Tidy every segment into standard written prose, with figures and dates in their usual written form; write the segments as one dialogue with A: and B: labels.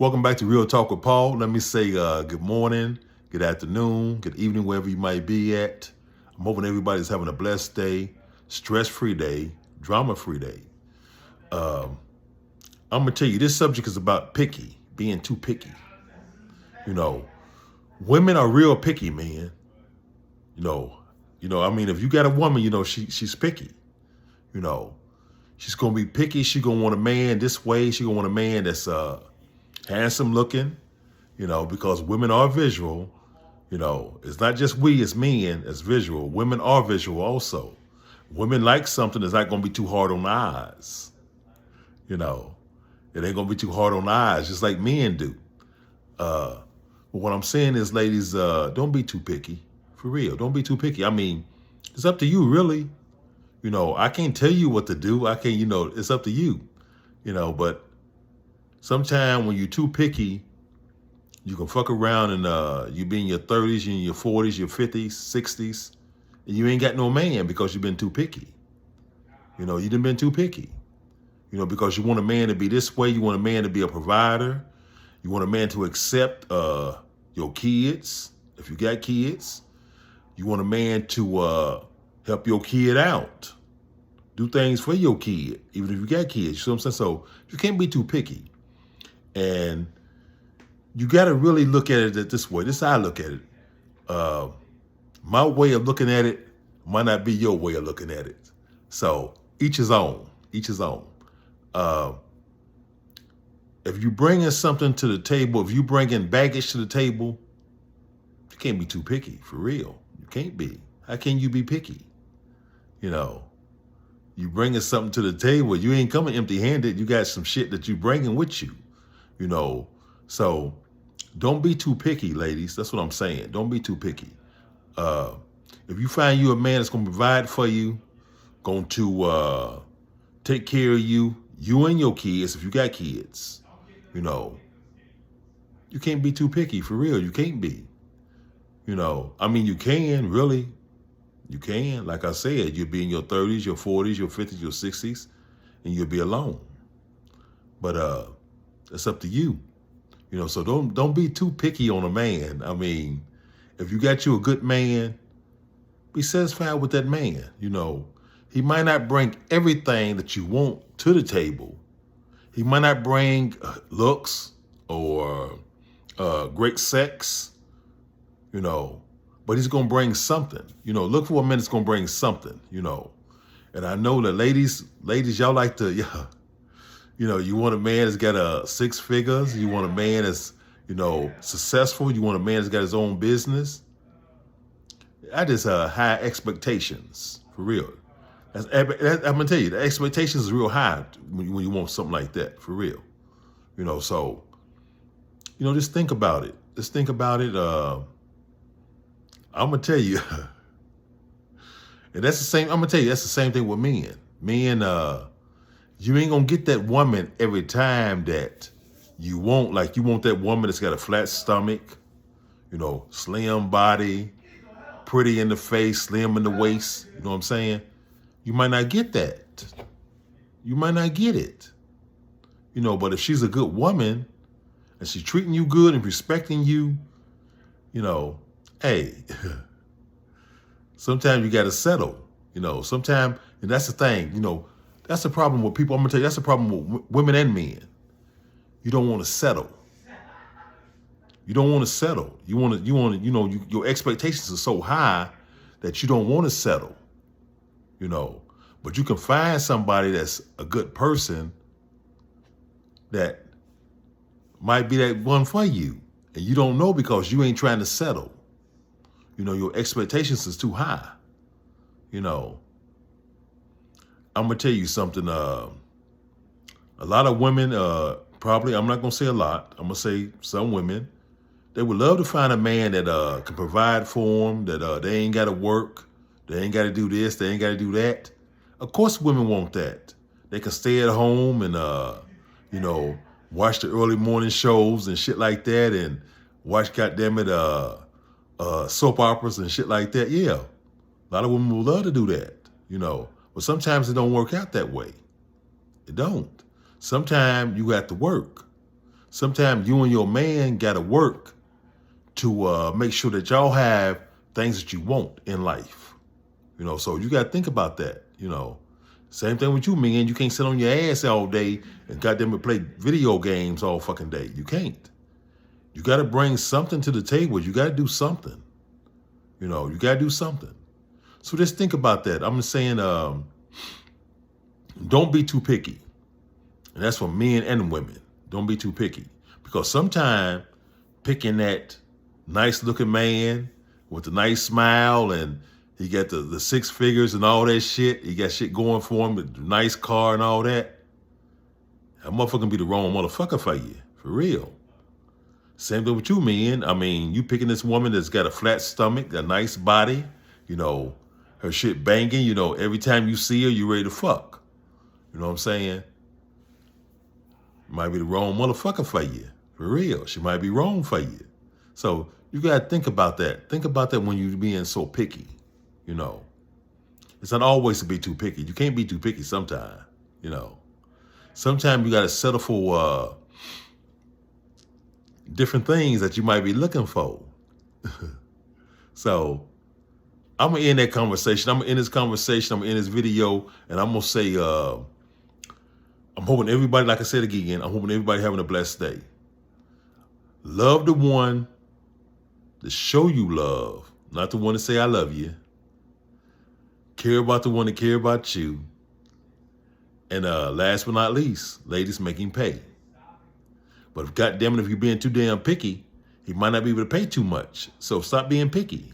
A: Welcome back to Real Talk with Paul. Let me say good morning, good afternoon, good evening, wherever you might be at. I'm hoping everybody's having a blessed day, stress-free day, drama-free day. I'm going to tell you, this subject is about picky, being too picky. You know, women are real picky, man. I mean, if you got a woman, she's picky. You know, she's going to be picky. She's going to want a man this way. She's going to want a man that's handsome looking, because women are visual. It's not just we as men as visual. Women are visual also. Women like something that's not going to be too hard on the eyes. It ain't going to be too hard on the eyes, just like men do. But what I'm saying is, ladies, don't be too picky. For real, don't be too picky. I mean, it's up to you, really. I can't tell you what to do. I can't, it's up to you. But sometimes when you're too picky, you can fuck around and you be in your 30s, you in your 40s, your 50s, 60s, and you ain't got no man because you've been too picky. You done been too picky. Because you want a man to be this way, you want a man to be a provider, you want a man to accept your kids, if you got kids. You want a man to help your kid out, do things for your kid, even if you got kids. You see what I'm saying? So you can't be too picky. And you got to really look at it this way. This is how I look at it. My way of looking at it might not be your way of looking at it. So each his own. Each his own. If you bringing something to the table, if you bringing baggage to the table, you can't be too picky, for real. You can't be. How can you be picky? You bringing something to the table, you ain't coming empty-handed. You got some shit that you bringing with you, So don't be too picky, ladies. That's what I'm saying. Don't be too picky. If you find you a man that's going to provide for you, going to take care of you and your kids, if you got kids, you can't be too picky, for real. You can't be. I mean, you can, really. You can. Like I said, you'll be in your 30s, your 40s, your 50s, your 60s, and you'll be alone. But it's up to you. So don't be too picky on a man. I mean, if you got you a good man, be satisfied with that man. He might not bring everything that you want to the table. He might not bring looks or great sex, but he's going to bring something. Look for a man that's going to bring something, And I know that ladies, y'all like to, you want a man that's got six figures. You want a man that's, successful. You want a man that's got his own business. I just high expectations, for real. I'm gonna tell you, the expectations is real high when you want something like that, for real. So, just think about it. Just think about it. I'm gonna tell you, and that's the same. I'm gonna tell you, that's the same thing with men. Men, you ain't gonna get that woman every time that you want. Like, you want that woman that's got a flat stomach, slim body, pretty in the face, slim in the waist. You know what I'm saying? You might not get that. You might not get it. But if she's a good woman and she's treating you good and respecting you, hey, sometimes you got to settle. Sometimes, and that's the thing. That's the problem with people. I'm gonna tell you, that's the problem with women and men. You don't want to settle. You don't want to settle. You want to, your expectations are so high that you don't want to settle. But you can find somebody that's a good person that might be that one for you. And you don't know because you ain't trying to settle. Your expectations is too high. I'm going to tell you something. A lot of women, probably, I'm not going to say a lot. I'm going to say some women, they would love to find a man that can provide for them, that they ain't got to work. They ain't got to do this. They ain't got to do that. Of course, women want that. They can stay at home and, watch the early morning shows and shit like that, and watch, goddammit, soap operas and shit like that. Yeah, a lot of women would love to do that, But sometimes it don't work out that way. It don't. Sometimes you have to work. Sometimes you and your man got to work to make sure that y'all have things that you want in life. You know, so you got to think about that, you know. Same thing with you, man. You can't sit on your ass all day and goddamn play video games all fucking day. You can't. You got to bring something to the table. You got to do something. You know, you got to do something. So just think about that. I'm just saying, don't be too picky. And that's for men and women. Don't be too picky. Because sometimes picking that nice looking man with a nice smile and he got the six figures and all that shit. He got shit going for him, with a nice car and all that. That motherfucker can be the wrong motherfucker for you. For real. Same thing with you, man. I mean, you picking this woman that's got a flat stomach, a nice body, you know, her shit banging, you know, every time you see her, you ready to fuck. You know what I'm saying? Might be the wrong motherfucker for you. For real. She might be wrong for you. So you got to think about that. Think about that when you're being so picky, you know. It's not always to be too picky. You can't be too picky sometimes, you know. Sometimes you got to settle for different things that you might be looking for. So I'm going to end that conversation. I'm going to end this conversation. I'm going to end this video. And I'm going to say, I'm hoping everybody, like I said again, I'm hoping everybody having a blessed day. Love the one to show you love, not the one to say I love you. Care about the one to care about you. And last but not least, ladies, make him pay. But goddamn it, if you're being too damn picky, he might not be able to pay too much. So stop being picky.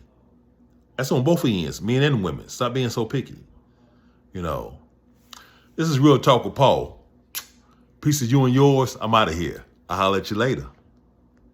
A: That's on both ends, men and women. Stop being so picky. You know, this is Real Talk with Paul. Peace is you and yours. I'm out of here. I'll holler at you later.